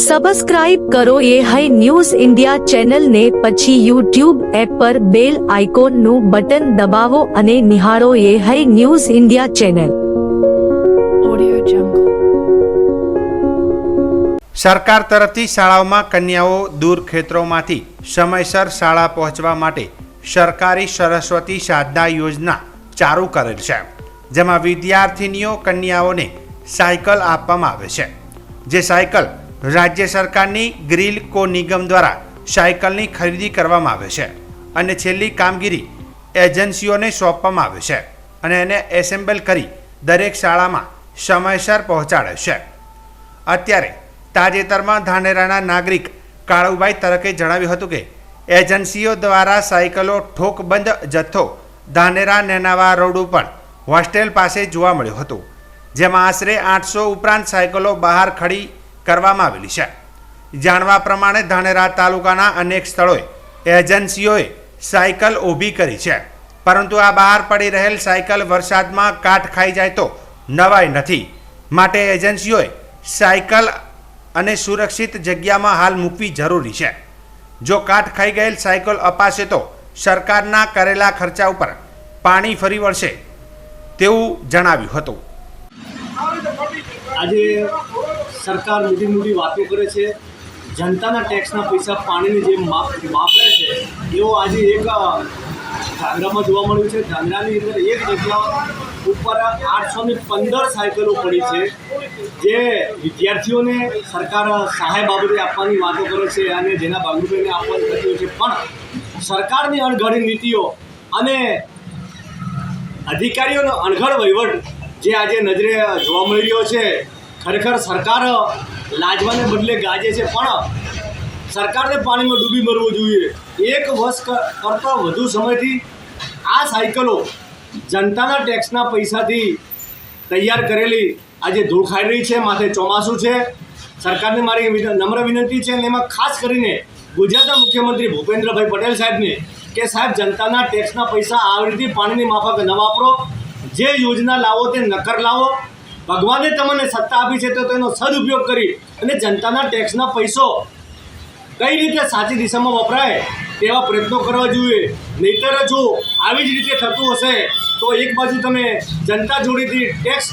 Subscribe કરો એ high news India channel ને પછી યુટ્યુબ એપ પર બેલ આઇકોન નું બટન દબાવો અને નિહાળો એ હાઈ ન્યૂઝ ઇન્ડિયા ચેનલ। સરકાર તરફથી શાળાઓમાં કન્યાઓ દૂર ખેતરોમાંથી સમયસર શાળા પહોંચવા માટે સરકારી સરસ્વતી સાધના યોજના ચાલુ કરેલ છે, જેમાં વિદ્યાર્થીનીઓ કન્યાઓને સાયકલ આપવામાં આવે છે। જે સાયકલ રાજ્ય સરકારની ગ્રીલકો નિગમ દ્વારા સાયકલની ખરીદી કરવામાં આવે છે અને છેલ્લી કામગીરી એજન્સીઓને સોંપવામાં આવે છે અને એને એસેમ્બલ કરી દરેક શાળામાં સમયસર પહોંચાડે છે। અત્યારે તાજેતરમાં ધાનેરાના નાગરિક કાળુભાઈ તરકે જણાવ્યું હતું કે એજન્સીઓ દ્વારા સાયકલો ઠોકબંધ જથ્થો ધાનેરા નેનાવા રોડ ઉપર હોસ્ટેલ પાસે જોવા મળ્યો હતો, જેમાં આશરે 800 ઉપરાંત સાયકલો બહાર ખડી કરવામાં આવેલી છે। જાણવા પ્રમાણે ધાનેરા તાલુકાના અનેક સ્થળોએ એજન્સીઓએ સાયકલ ઊભી કરી છે, પરંતુ આ બહાર પડી રહેલ સાયકલ વરસાદમાં કાટ ખાઈ જાય તો નવાઈ નથી, માટે એજન્સીઓએ સાયકલ અને સુરક્ષિત જગ્યામાં હાલ મૂકવી જરૂરી છે। જો કાટ ખાઈ ગયેલ સાયકલ અપાશે તો સરકારના કરેલા ખર્ચા ઉપર પાણી ફરી વળશે તેવું જણાવ્યું હતું। આજે સરકાર મોટી વાતો કરે છે, જનતાના ટેક્સના પૈસા પાણીની જેમ વાપરે છે, એવો આજે એક ધાંગરામાં જોવા મળ્યું છે। ધાંગરાની અંદર એક જગ્યા ઉપર 815 સાયકલો પડી છે, જે વિદ્યાર્થીઓને સરકાર સહાય બાબતે આપવાની વાતો કરે છે અને જેના ભાગરૂપે આપવાની થતી હોય છે, પણ સરકારની અણઘડ નીતિઓ અને અધિકારીઓનો અણઘડ વહીવટ જે આજે નજરે જોવા મળી રહ્યો છે, ખરેખર સરકાર લાજવાને બદલે ગાજે છે, પણ સરકારને પાણીમાં ડૂબી મરવું જોઈએ। 1 વર્ષ કરતાં વધુ સમયથી આ સાયકલો જનતાના ટેક્સના પૈસાથી તૈયાર કરેલી આજે ધૂળ ખાઈ રહી છે। માથે ચોમાસું છે, સરકારને મારી નમ્ર વિનંતી છે અને એમાં ખાસ કરીને ગુજરાતના મુખ્યમંત્રી ભૂપેન્દ્રભાઈ પટેલ સાહેબને કે સાહેબ, જનતાના ટેક્સના પૈસા આવી રીતે પાણીની માફક ન વાપરો, જે યોજના લાવો તે નકર લાવો। ભગવાને તમને સત્તા આપી છે તો તેનો સદુપયોગ કરી અને જનતાના ટેક્સના પૈસો કઈ રીતે સાચી દિશામાં વપરાય તેવા પ્રયત્નો કરવા જોઈએ। નહીંતર જો આવી જ રીતે થતું હશે તો એક બાજુ તમે જનતા જોડેથી ટેક્સ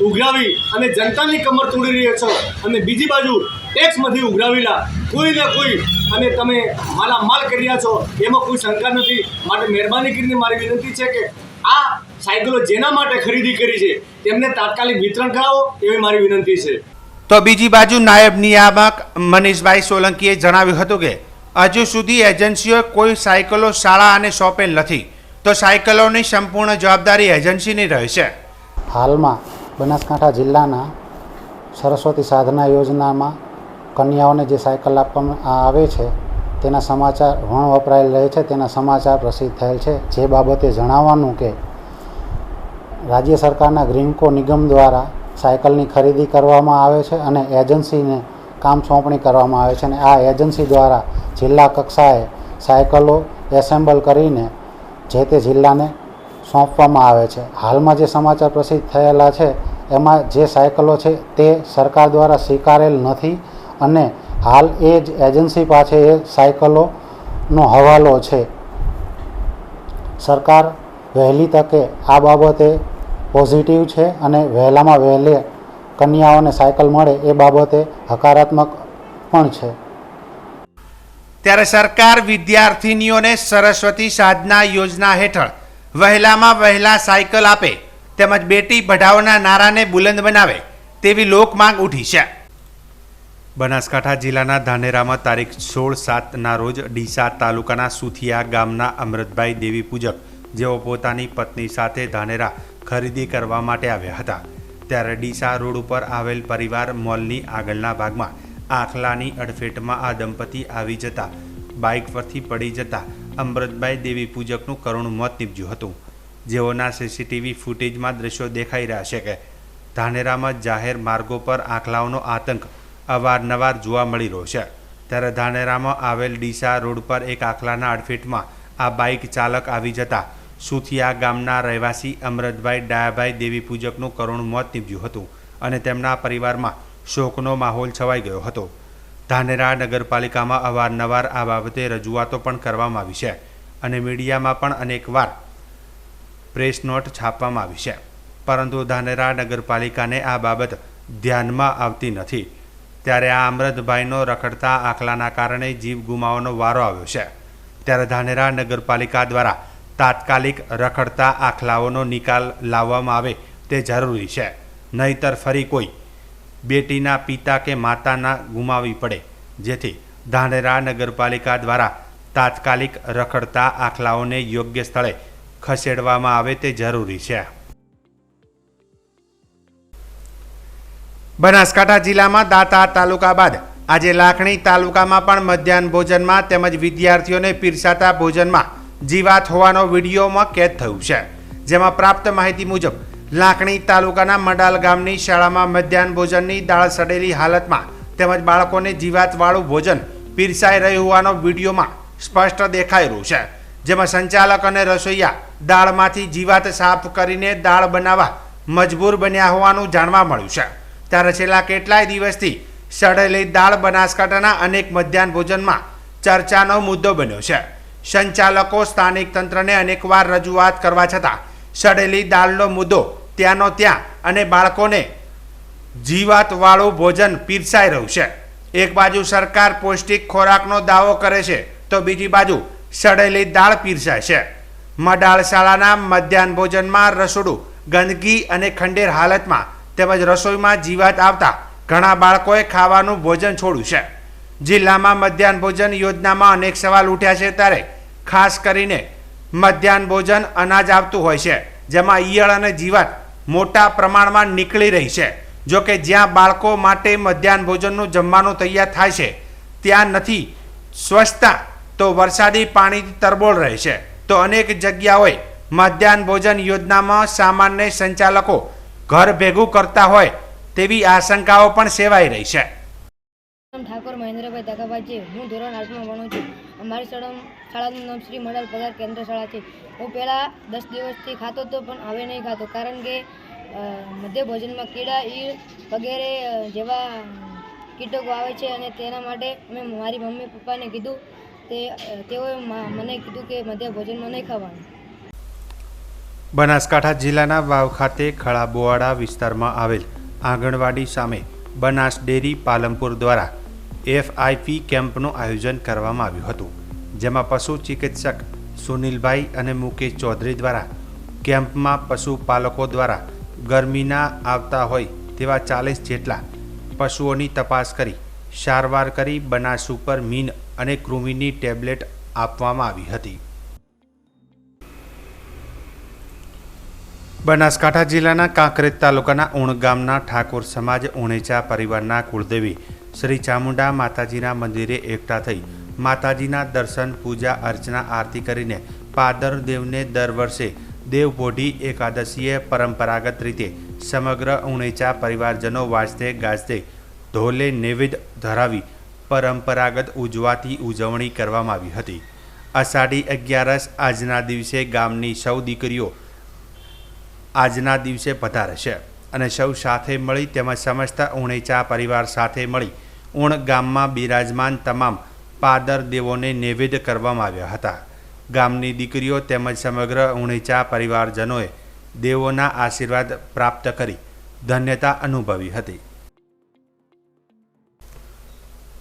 ઉઘરાવી અને જનતાની કમર તોડી રહ્યા છો અને બીજી બાજુ ટેક્સમાંથી ઉઘરાવેલા કોઈ ને કોઈ અને તમે માલામાલ કરી રહ્યા છો, એમાં કોઈ શંકા નથી। માટે મહેરબાની કરીને મારી વિનંતી છે કે આ સાયકલો જેના માટે ખરીદી કરી છે તેમને તાત્કાલિક વિતરણ કરાવો એવી મારી વિનંતી છે। તો બીજી બાજુ નાયબ નિયામક મનીષભાઈ સોલંકીએ જણાવ્યું હતું કે હજુ સુધી એજન્સીઓએ કોઈ સાયકલો શાળા અને સોંપેલ નથી, તો સાયકલોની સંપૂર્ણ જવાબદારી એજન્સીની રહેશે। હાલમાં બનાસકાંઠા જિલ્લાના સરસ્વતી સાધના યોજનામાં કન્યાઓને જે સાયકલ આપવામાં આવે છે તેના સમાચાર વપરાયેલ રહે છે, તેના સમાચાર પ્રસિદ્ધ થયેલ છે। જે બાબતે જણાવવાનું કે રાજ્ય સરકારના ગ્રીનકો નિગમ દ્વારા સાયકલની ખરીદી કરવામાં આવે છે અને એજન્સીને કામ સોંપણી કરવામાં આવે છે અને આ એજન્સી દ્વારા જિલ્લા કક્ષાએ સાયકલો એસેમ્બલ કરીને જે તે જિલ્લાને સોંપવામાં આવે છે। હાલમાં જે સમાચાર પ્રસિદ્ધ થયેલા છે એમાં જે સાયકલો છે તે સરકાર દ્વારા સ્વીકારેલ નથી અને હાલ એ જ એજન્સી પાસે એ સાયકલોનો હવાલો છે। સરકાર વહેલી તકે આ બાબતે પોઝિટિવ છે અને વહેલામાં વહેલે કન્યાઓને સાયકલ મળે એ બાબતે હકારાત્મક પણ છે। ત્યારે સરકાર વિદ્યાર્થીનીઓને સરસ્વતી સાધના યોજના હેઠળ વહેલામાં વહેલા સાયકલ આપે તેમજ બેટી પઢાઓના નારાને બુલંદ બનાવે તેવી લોક માંગ ઉઠી છે। બનાસકાંઠા જિલ્લાના ધાનેરામાં તારીખ 16/7ના રોજ ડીસા તાલુકાના સુથિયા ગામના અમૃતભાઈ દેવી પૂજક, જેઓ પોતાની પત્ની સાથે ધાનેરા ખરીદી કરવા માટે આવ્યા હતા, ત્યારે ડીસા રોડ ઉપર આવેલ પરિવાર મોલની આગળના ભાગમાં આખલાની અડફેટમાં આ દંપતી આવી જતા બાઇક પરથી પડી જતા અમૃતભાઈ દેવી પૂજકનું કરુણ મોત નીપજ્યું હતું, જેઓના સીસીટીવી ફૂટેજમાં દ્રશ્યો દેખાઈ રહ્યા છે કે ધાનેરામાં જાહેર માર્ગો પર આખલાઓનો આતંક અવારનવાર જોવા મળી રહ્યો છે। ત્યારે ધાનેરામાં આવેલ ડીસા રોડ પર એક આખલાના અડફેટમાં આ બાઇક ચાલક આવી જતા સુથિયા ગામના રહેવાસી અમૃતભાઈ ડાયાભાઈ દેવી પૂજકનું કરુણ મોત નીપજ્યું હતું અને તેમના પરિવારમાં શોકનો માહોલ છવાઈ ગયો હતો। ધાનેરા નગરપાલિકામાં અવારનવાર આ બાબતે રજૂઆતો પણ કરવામાં આવી છે અને મીડિયામાં પણ અનેકવાર પ્રેસ નોટ છાપવામાં આવી છે, પરંતુ ધાનેરા નગરપાલિકાને આ બાબત ધ્યાનમાં આવતી નથી. ત્યારે આ અમૃતભાઈનો રખડતા આખલાના કારણે જીવ ગુમાવવાનો વારો આવ્યો છે. ત્યારે ધાનેરા નગરપાલિકા દ્વારા તાત્કાલિક રખડતા આખલાઓનો નિકાલ લાવવામાં આવે તે જરૂરી છે, નહીતર ફરી કોઈ બેટીના પિતા કે માતા ના ગુમાવી પડે, જેથી ધાનેરા નગરપાલિકા દ્વારા તાત્કાલિક રખડતા આખલાઓને યોગ્ય સ્થળે ખસેડવામાં આવે તે જરૂરી છે. બનાસકાંઠા જિલ્લામાં દાંતા તાલુકા બાદ આજે લાખણી તાલુકામાં પણ મધ્યાહન ભોજનમાં તેમજ વિદ્યાર્થીઓને પીરસાતા ભોજનમાં જીવાત હોવાનો વિડીયોમાં કેદ થયું છે. જેમાં પ્રાપ્ત માહિતી મુજબ લાખણી તાલુકાના મડાલ ગામની શાળામાં મધ્યાહન ભોજનની દાળ સડેલી હાલતમાં તેમજ બાળકોને જીવાતવાળું ભોજન પીરસાઈ રહ્યું હોવાનો વિડીયોમાં સ્પષ્ટ દેખાઈ રહ્યું છે. જેમાં સંચાલક અને રસોઈયા દાળમાંથી જીવાત સાફ કરીને દાળ બનાવવા મજબૂર બન્યા હોવાનું જાણવા મળ્યું છે. ત્યારે છેલ્લા કેટલાય દિવસથી સડેલી દાળ બનાસકાંઠાના અનેક મધ્યાહન ભોજનમાં ચર્ચાનો મુદ્દો બન્યો છે. સંચાલકો સ્થાનિક તંત્રને અનેકવાર રજૂઆત કરવા છતાં સડેલી દાળનો મુદ્દો ત્યાંનો ત્યાં અને બાળકોને જીવાતવાળું ભોજન પીરસાઈ રહ્યું છે. એક બાજુ સરકાર પૌષ્ટિક ખોરાકનો દાવો કરે છે તો બીજી બાજુ સડેલી દાળ પીરસાય છે. મડાળ શાળાના મધ્યાહન ભોજનમાં રસોડું ગંદકી અને ખંડેર હાલતમાં તેમજ રસોઈમાં જીવાત આવતા ઘણા બાળકોએ ખાવાનું ભોજન છોડ્યું છે. જિલ્લામાં મધ્યાહન ભોજન યોજનામાં અનેક સવાલ ઉઠ્યા છે. ત્યારે ખાસ કરીને મધ્યાહન ભોજન અનાજ આવતું હોય છે, જેમાં ઈયળ અને જીવાત મોટા પ્રમાણમાં નીકળી રહી છે. જો કે જ્યાં બાળકો માટે મધ્યાહન ભોજનનું જમવાનું તૈયાર થાય છે ત્યાં નથી સ્વચ્છતા, તો વરસાદી પાણીથી તરબોળ રહે છે. તો અનેક જગ્યાઓએ મધ્યાહન ભોજન યોજનામાં સામાન્ય સંચાલકો ઘર ભેગું કરતા હોય તેવી આશંકાઓ પણ સેવાઈ રહી છે. ઠાકોર મહેન્દ્રભાઈ દાગાભાઈ છે. હું ધોરણ 8માં ભણું છું. અમારી શાળાનું નામ શ્રી મડાલ પગાર કેન્દ્ર શાળા છે. હું પહેલાં 10 દિવસથી ખાતો હતો, પણ હવે નહીં ખાતો, કારણ કે મધ્ય ભોજનમાં કીડા, ઈળ વગેરે જેવા કીટકો આવે છે અને તેના માટે મેં મારી મમ્મી પપ્પાને કીધું. તેઓએ મને કીધું કે મધ્ય ભોજનમાં નહીં ખાવાનું. બનાસકાંઠા જિલ્લાના વાવ ખાતે ખળાબોવાડા વિસ્તારમાં આવેલ આંગણવાડી સામે બનાસ ડેરી પાલનપુર દ્વારા FIP કેમ્પનું આયોજન કરવામાં આવ્યું હતું. જેમાં પશુ ચિકિત્સક સુનિલભાઈ અને મુકેશ ચૌધરી દ્વારા કેમ્પમાં પશુપાલકો દ્વારા ગરમીના આવતા હોય તેવા 40 જેટલા પશુઓની તપાસ કરી સારવાર કરી બનાસ સુપર મીન અને કૃમિની ટેબ્લેટ આપવામાં આવી હતી. બનાસકાંઠા જિલ્લાના કાંકરેજ તાલુકાના ઉણ ગામના ઠાકોર સમાજ ઉણેચા પરિવારના કુળદેવી શ્રી ચામુંડા માતાજીના મંદિરે એકઠા થઈ માતાજીના દર્શન, પૂજા અર્ચના, આરતી કરીને પાદર દેવને દર વર્ષે દેવપોઢી એકાદશીએ પરંપરાગત રીતે સમગ્ર ઉણેચા પરિવારજનો વાજતે ગાજતે ઢોલે નૈવેદ્ય ધરાવી પરંપરાગત ઉજવાથી ઉજવણી કરવામાં આવી હતી. અષાઢી 11 આજના દિવસે ગામની સૌ દીકરીઓ આજના દિવસે પધારે છે અને સૌ સાથે મળી તેમજ સમસ્ત ઉણેચા પરિવાર સાથે મળી ઉણ ગામમાં બિરાજમાન તમામ પાદર દેવોને નૈવેદ્ય કરવામાં આવ્યા હતા. ગામની દીકરીઓ તેમજ સમગ્ર ઉણેચા પરિવારજનોએ દેવોના આશીર્વાદ પ્રાપ્ત કરી ધન્યતા અનુભવી હતી.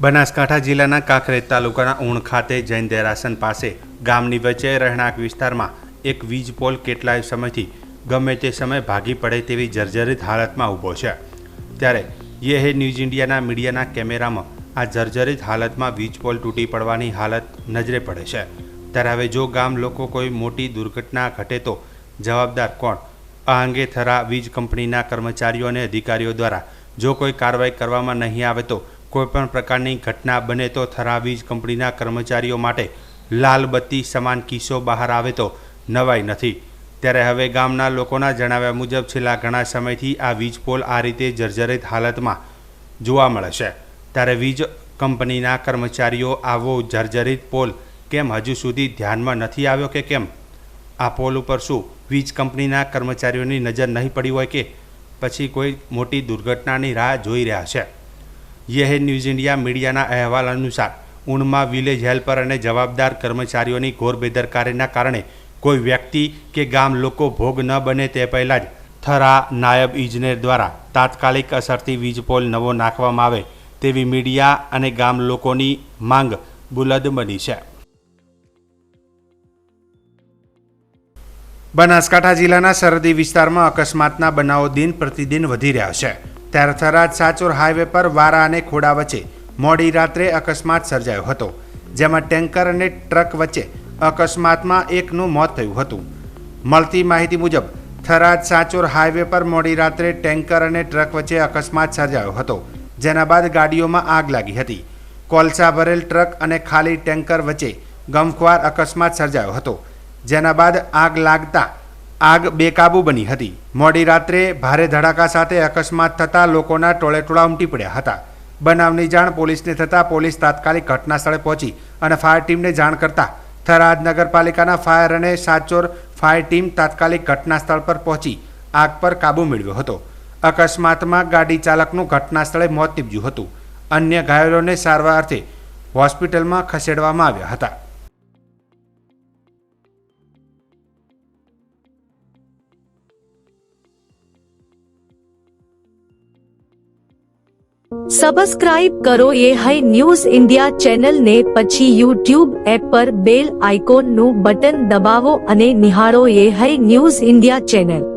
બનાસકાંઠા જિલ્લાના કાંકરેજ તાલુકાના ઉણ ખાતે જૈન દેરાસન પાસે ગામની વચ્ચે રહેણાંક વિસ્તારમાં એક વીજ પોલ કેટલાય સમયથી ગમે તે સમયે ભાગી પડે તેવી જર્જરિત હાલતમાં ઊભો છે. ત્યારે યે ન્યૂઝ ઇન્ડિયાના મીડિયાના કેમેરામાં આ જર્જરિત હાલતમાં વીજ પોલ તૂટી પડવાની હાલત નજરે પડે છે. ત્યારે હવે જો ગામ લોકો કોઈ મોટી દુર્ઘટના ઘટે તો જવાબદાર કોણ? આ અંગે થરા વીજ કંપનીના કર્મચારીઓ અને અધિકારીઓ દ્વારા જો કોઈ કાર્યવાહી કરવામાં નહીં આવે તો કોઈપણ પ્રકારની ઘટના બને તો થરા વીજ કંપનીના કર્મચારીઓ માટે લાલ બત્તી સમાન કિસ્સો બહાર આવે તો નવાઈ નથી. ત્યારે હવે ગામના લોકોના જણાવ્યા મુજબ છેલ્લા ઘણા સમયથી આ વીજ પોલ આ રીતે જર્જરિત હાલતમાં જોવા મળે છે. ત્યારે વીજ કંપનીના કર્મચારીઓ આવો જર્જરિત પોલ કેમ હજુ સુધી ધ્યાનમાં નથી આવ્યો કે કેમ? આ પોલ ઉપર શું વીજ કંપનીના કર્મચારીઓની નજર નહીં પડી હોય કે પછી કોઈ મોટી દુર્ઘટનાની રાહ જોઈ રહ્યા છે? યે ન્યૂઝ ઇન્ડિયા મીડિયાના અહેવાલ અનુસાર ઉણમાં વિલેજ હેલ્પર અને જવાબદાર કર્મચારીઓની ઘોર બેદરકારીના કારણે કોઈ વ્યક્તિ કે ગામ લોકો ભોગ ન બને તે પહેલાં જ થરા નાયબ ઇજનેર દ્વારા તાત્કાલિક અસરથી વીજપોલ નવો નાખવામાં આવે તેવી મીડિયા અને ગામ લોકોની માંગ બુલંદ બની છે. બનાસકાંઠા જિલ્લાના સરહદી વિસ્તારમાં અકસ્માતના બનાવો દિન પ્રતિદિન વધી રહ્યા છે. ત્યારે થરાદ સાચોર હાઈવે પર વારા અને ખોડા વચ્ચે મોડી રાત્રે અકસ્માત સર્જાયો હતો, જેમાં ટેન્કર અને ટ્રક વચ્ચે અકસ્માતમાં એકનું મોત થયું હતું. મળતી માહિતી મુજબ થરાદ સાચોર હાઈવે પર મોડી રાત્રે ટેન્કર અને ટ્રક વચ્ચે અકસ્માત સર્જાયો હતો, જેના બાદ ગાડીઓમાં આગ લાગી હતી. કોલસા ભરેલ ટ્રક અને ખાલી ટેન્કર વચ્ચે ગમખ્વાર અકસ્માત સર્જાયો હતો, જેના બાદ આગ લાગતા આગ બેકાબૂ બની હતી. મોડી રાત્રે ભારે ધડાકા સાથે અકસ્માત થતાં લોકોના ટોળેટોળા ઉમટી પડ્યા હતા. બનાવની જાણ પોલીસને થતાં પોલીસ તાત્કાલિક ઘટના સ્થળે પહોંચી અને ફાયર ટીમને જાણ કરતા થરાદ નગરપાલિકાના ફાયર અને સાચોર ફાયર ટીમ તાત્કાલિક ઘટના સ્થળ પર પહોંચી આગ પર કાબૂ મેળવ્યો હતો. અકસ્માતમાં ગાડી ચાલકનું ઘટના સ્થળે મોત નીપજ્યું હતું. અન્ય ઘાયલોને સારવાર અર્થે હોસ્પિટલમાં ખસેડવામાં આવ્યા હતા. સબસ્ક્રાઇબ કરો ये है न्यूज़ इंडिया चैनल ने પછી YouTube એપ પર બેલ આઇકોનનું બટન દબાવો અને નિહાળો ये है न्यूज़ इंडिया चैनल.